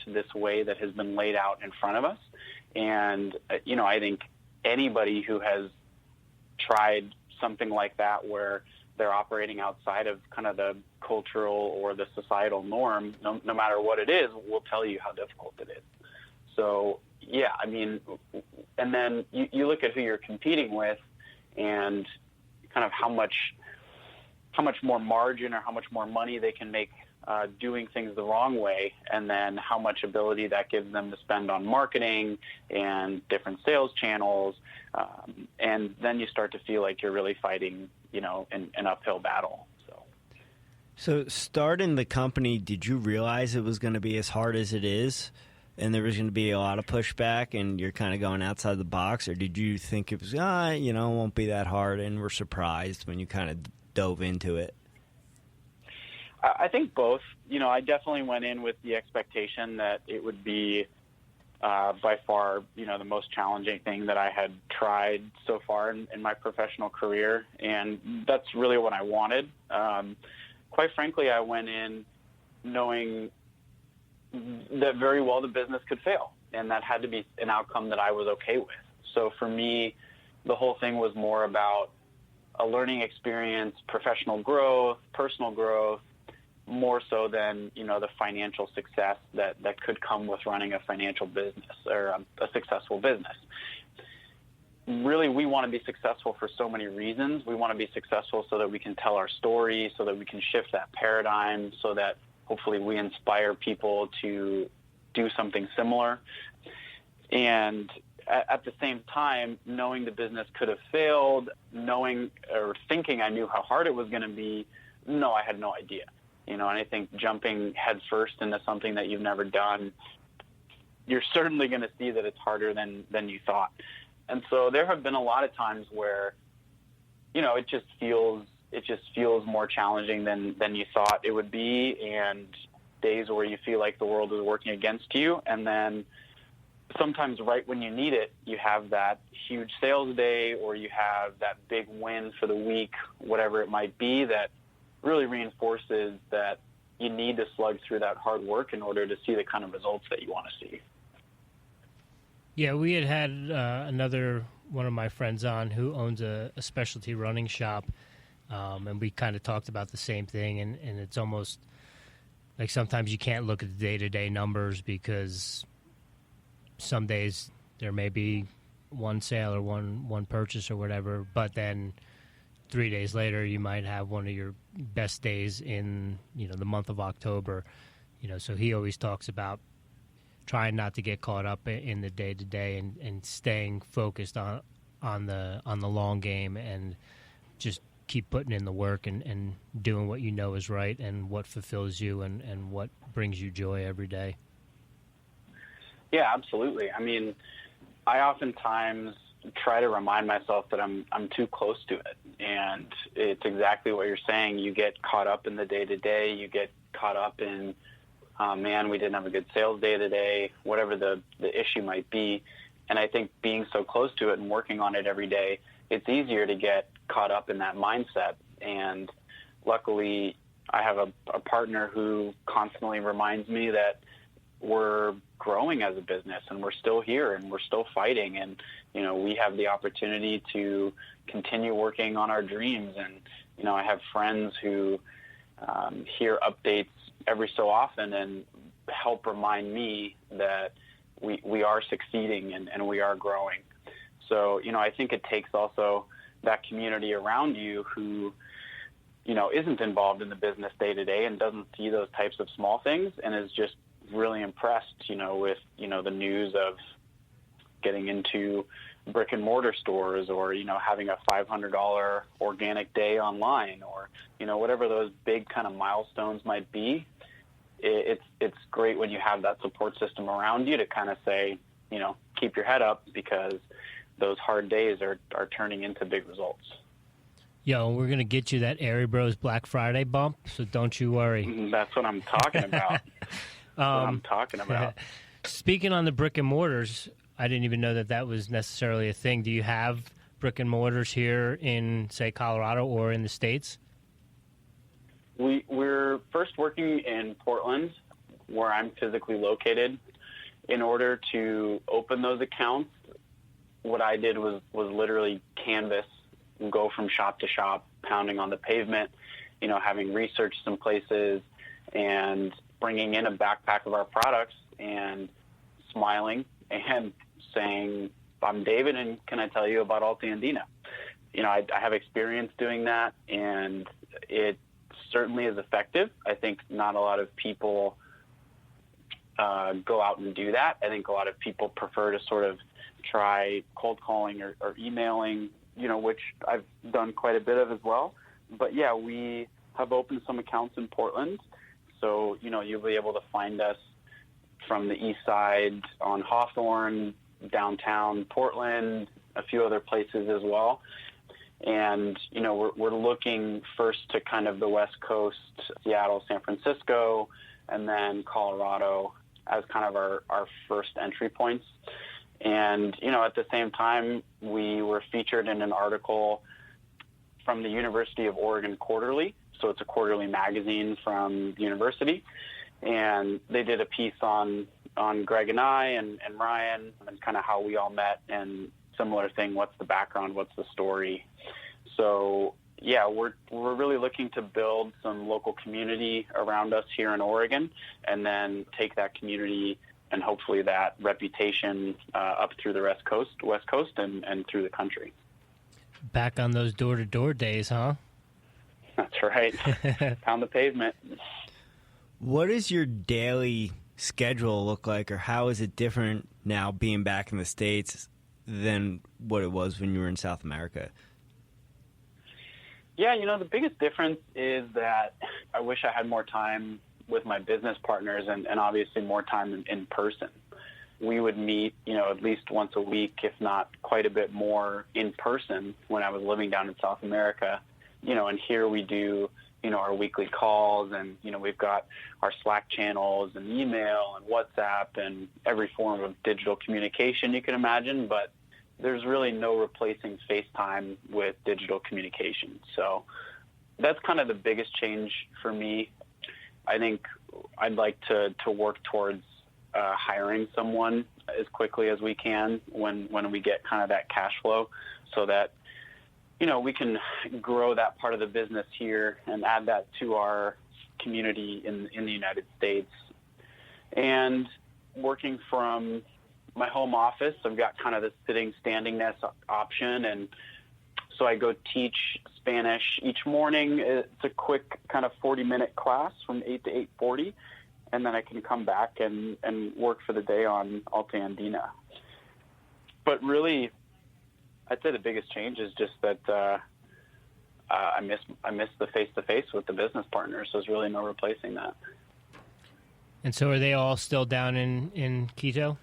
this way that has been laid out in front of us. And, I think anybody who has tried something like that where they're operating outside of kind of the cultural or the societal norm, no matter what it is, will tell you how difficult it is. So, yeah, I mean, and then you look at who you're competing with and kind of how much more margin or how much more money they can make doing things the wrong way, and then how much ability that gives them to spend on marketing and different sales channels. And then you start to feel like you're really fighting, an uphill battle. So starting the company, did you realize it was going to be as hard as it is and there was going to be a lot of pushback and you're kind of going outside the box? Or did you think it was, it won't be that hard, and were surprised when you kind of dove into it? I think both. I definitely went in with the expectation that it would be by far, the most challenging thing that I had tried so far in my professional career, and that's really what I wanted. Quite frankly, I went in knowing that very well the business could fail, and that had to be an outcome that I was okay with. So for me, the whole thing was more about a learning experience, professional growth, personal growth, more so than, the financial success that could come with running a financial business or a successful business. Really, we want to be successful for so many reasons. We want to be successful so that we can tell our story, so that we can shift that paradigm, so that hopefully we inspire people to do something similar. And at the same time, knowing the business could have failed, knowing or thinking I knew how hard it was going to be, no, I had no idea. And I think jumping headfirst into something that you've never done, you're certainly going to see that it's harder than you thought. And so there have been a lot of times where, it just feels more challenging than you thought it would be, and days where you feel like the world is working against you. And then sometimes right when you need it, you have that huge sales day, or you have that big win for the week, whatever it might be, that really reinforces that you need to slug through that hard work in order to see the kind of results that you want to see. Yeah, we had another one of my friends on who owns a specialty running shop, and we kind of talked about the same thing, and it's almost like sometimes you can't look at the day-to-day numbers because some days there may be one sale or one purchase or whatever, but then 3 days later you might have one of your best days in the month of October. So he always talks about trying not to get caught up in the day-to-day and staying focused on the long game, and just keep putting in the work and doing what is right and what fulfills you and what brings you joy every day. Yeah, absolutely. I mean, I oftentimes try to remind myself that I'm too close to it, and it's exactly what you're saying. You get caught up in the day-to-day. You get caught up in, man, we didn't have a good sales day today, whatever the issue might be. And I think being so close to it and working on it every day, it's easier to get caught up in that mindset. And luckily, I have a partner who constantly reminds me that we're growing as a business, and we're still here, and we're still fighting, and we have the opportunity to continue working on our dreams. And I have friends who hear updates every so often and help remind me that we are succeeding and we are growing. So I think it takes also that community around you who isn't involved in the business day to day and doesn't see those types of small things, and is just really impressed, with, the news of getting into brick and mortar stores, or, having a $500 organic day online, or, whatever those big kind of milestones might be. It's great when you have that support system around you to kind of say, keep your head up, because those hard days are turning into big results. Yo, we're going to get you that Airey Bros Black Friday bump, so don't you worry. That's what I'm talking about. Speaking on the brick and mortars, I didn't even know that was necessarily a thing. Do you have brick and mortars here in, say, Colorado or in the States? We're first working in Portland, where I'm physically located. In order to open those accounts, what I did was literally canvas, go from shop to shop, pounding on the pavement, having researched some places and bringing in a backpack of our products and smiling and saying, I'm David, and can I tell you about Alta Andina? I have experience doing that, and it certainly is effective. I think not a lot of people go out and do that. I think a lot of people prefer to sort of try cold calling or emailing, which I've done quite a bit of as well. But yeah, we have opened some accounts in Portland. So, you'll be able to find us from the east side on Hawthorne, downtown Portland, a few other places as well. And, we're looking first to kind of the West Coast, Seattle, San Francisco, and then Colorado as kind of our first entry points. And, at the same time, we were featured in an article from the University of Oregon Quarterly. So it's a quarterly magazine from the university. And they did a piece on Greg and I and Ryan and kind of how we all met, and similar thing, what's the background, what's the story. So, yeah, we're really looking to build some local community around us here in Oregon, and then take that community and hopefully that reputation up through the West Coast and through the country. Back on those door-to-door days, huh? That's right. Pound the pavement. What does your daily schedule look like, or how is it different now being back in the States than what it was when you were in South America? Yeah, the biggest difference is that I wish I had more time with my business partners and obviously more time in person. We would meet, at least once a week, if not quite a bit more in person when I was living down in South America. And here we do, our weekly calls, and, we've got our Slack channels and email and WhatsApp and every form of digital communication you can imagine, but there's really no replacing FaceTime with digital communication. So that's kind of the biggest change for me. I think I'd like to work towards hiring someone as quickly as we can when we get kind of that cash flow, so that we can grow that part of the business here and add that to our community in the United States. And working from my home office, I've got kind of the sitting, standingness option. And so I go teach Spanish each morning. It's a quick kind of 40-minute class from 8 to 8:40. And then I can come back and work for the day on Alta Andina. But really, I'd say the biggest change is just that I miss the face-to-face with the business partners. So there's really no replacing that. And so are they all still down in Quito?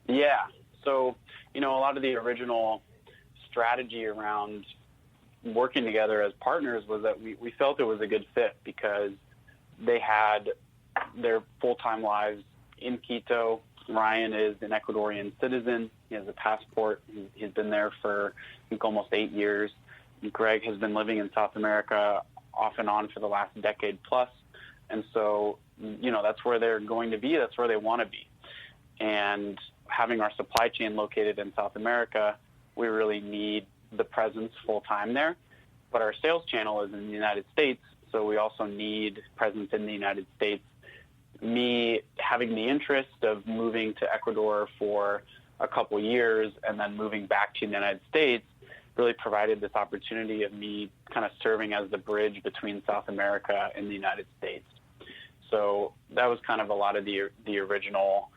Yeah. So, a lot of the original strategy around working together as partners was that we felt it was a good fit because they had their full-time lives in Quito. Ryan is an Ecuadorian citizen. He has a passport. He's been there for, I think, almost 8 years. Greg has been living in South America off and on for the last decade plus. And so, that's where they're going to be. That's where they want to be. And having our supply chain located in South America, we really need the presence full-time there. But our sales channel is in the United States, so we also need presence in the United States. Me having the interest of moving to Ecuador for a couple years and then moving back to the United States really provided this opportunity of me kind of serving as the bridge between South America and the United States. So that was kind of a lot of the original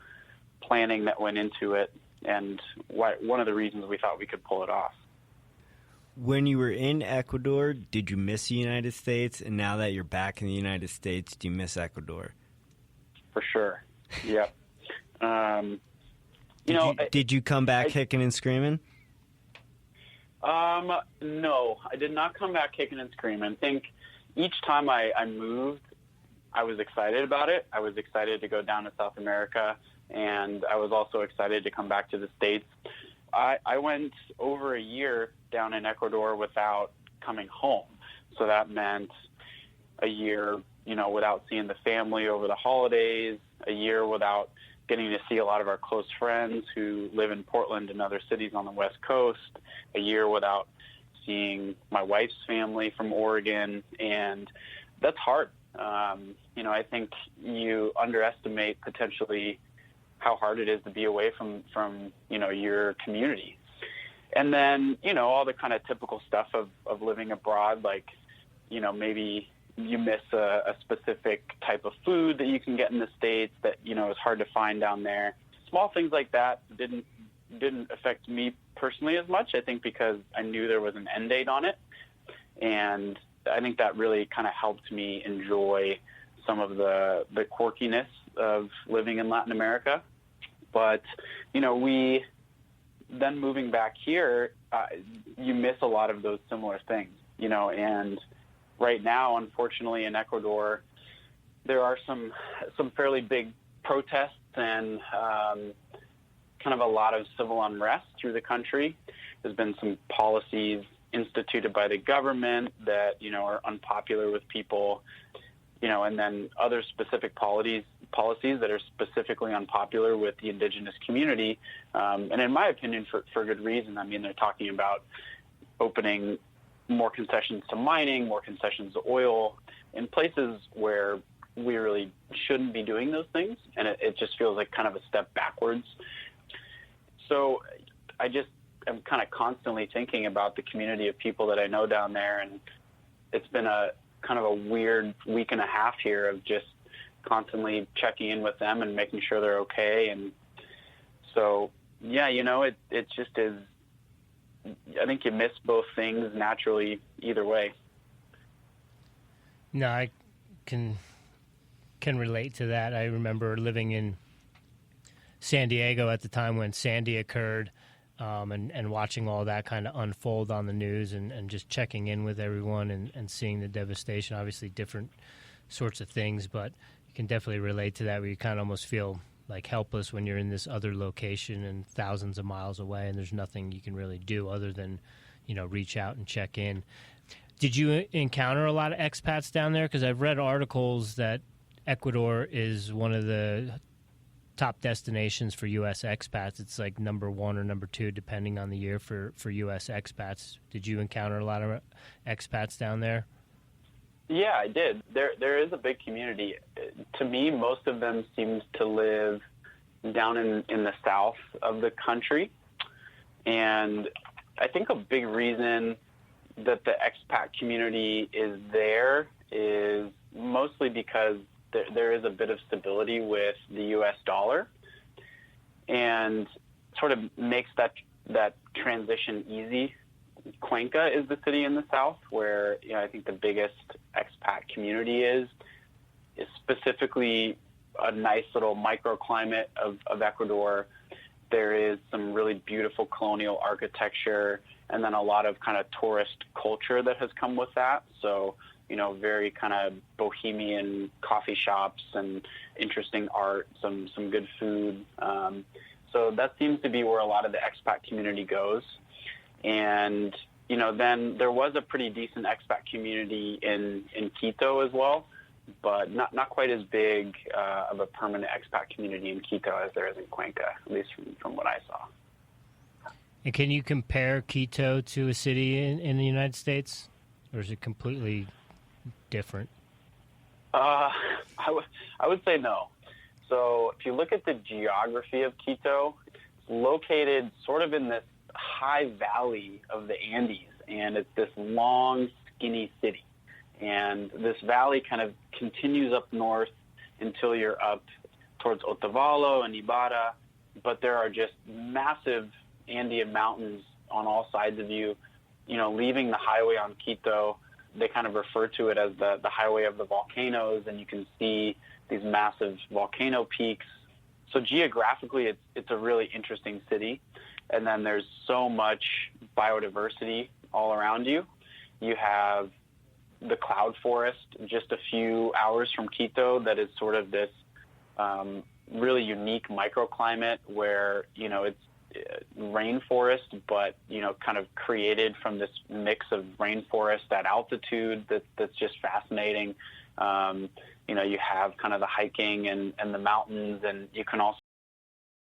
planning that went into it, and one of the reasons we thought we could pull it off. When you were in Ecuador, did you miss the United States? And now that you're back in the United States, do you miss Ecuador? For sure. Yep. Did you come back kicking and screaming? No, I did not come back kicking and screaming. I think each time I moved, I was excited about it. I was excited to go down to South America, and I was also excited to come back to the States. I went over a year down in Ecuador without coming home. So that meant a year, without seeing the family over the holidays, a year without getting to see a lot of our close friends who live in Portland and other cities on the West Coast, a year without seeing my wife's family from Oregon, and that's hard. I think you underestimate potentially how hard it is to be away from your community. And then, all the kind of typical stuff of living abroad, like, maybe you miss a specific type of food that you can get in the States that, is hard to find down there. Small things like that didn't affect me personally as much, I think, because I knew there was an end date on it. And I think that really kind of helped me enjoy some of the quirkiness of living in Latin America. But, we then moving back here, you miss a lot of those similar things, and right now, unfortunately, in Ecuador, there are some fairly big protests and kind of a lot of civil unrest through the country. There's been some policies instituted by the government that, are unpopular with people, and then other specific policies that are specifically unpopular with the indigenous community. And in my opinion, for good reason. I mean, they're talking about opening more concessions to mining, more concessions to oil in places where we really shouldn't be doing those things. And it just feels like kind of a step backwards. So I just am kind of constantly thinking about the community of people that I know down there. And it's been a kind of a weird week and a half here of just constantly checking in with them and making sure they're okay. And so, yeah, it just is. I think you miss both things naturally either way. No, I can relate to that. I remember living in San Diego at the time when Sandy occurred, and watching all that kind of unfold on the news and just checking in with everyone and seeing the devastation. Obviously different sorts of things, but you can definitely relate to that where you kind of almost feel like helpless when you're in this other location and thousands of miles away and there's nothing you can really do other than, reach out and check in. Did you encounter a lot of expats down there? Because I've read articles that Ecuador is one of the top destinations for U.S. expats. It's like number 1 or number 2, depending on the year for U.S. expats. Did you encounter a lot of expats down there? Yeah, I did. There is a big community. To me, most of them seemed to live down in the south of the country. And I think a big reason that the expat community is there is mostly because there is a bit of stability with the U.S. dollar, and sort of makes that transition easy. Cuenca is the city in the south where I think the biggest expat community is specifically a nice little microclimate of Ecuador. There is some really beautiful colonial architecture and then a lot of kind of tourist culture that has come with that. So, very kind of bohemian coffee shops and interesting art, some good food. So that seems to be where a lot of the expat community goes. And, then there was a pretty decent expat community in Quito as well, but not quite as big of a permanent expat community in Quito as there is in Cuenca, at least from what I saw. And can you compare Quito to a city in the United States, or is it completely different? I would say no. So if you look at the geography of Quito, it's located sort of in this high valley of the Andes, and it's this long, skinny city. And this valley kind of continues up north until you're up towards Otavalo and Ibarra, but there are just massive Andean mountains on all sides of you. Leaving the highway on Quito, they kind of refer to it as the highway of the volcanoes, and you can see these massive volcano peaks. So geographically, it's a really interesting city. And then there's so much biodiversity all around you. You have the cloud forest just a few hours from Quito that is sort of this really unique microclimate where, it's rainforest, but, kind of created from this mix of rainforest at altitude that's just fascinating. You know, you have kind of the hiking and the mountains, and you can also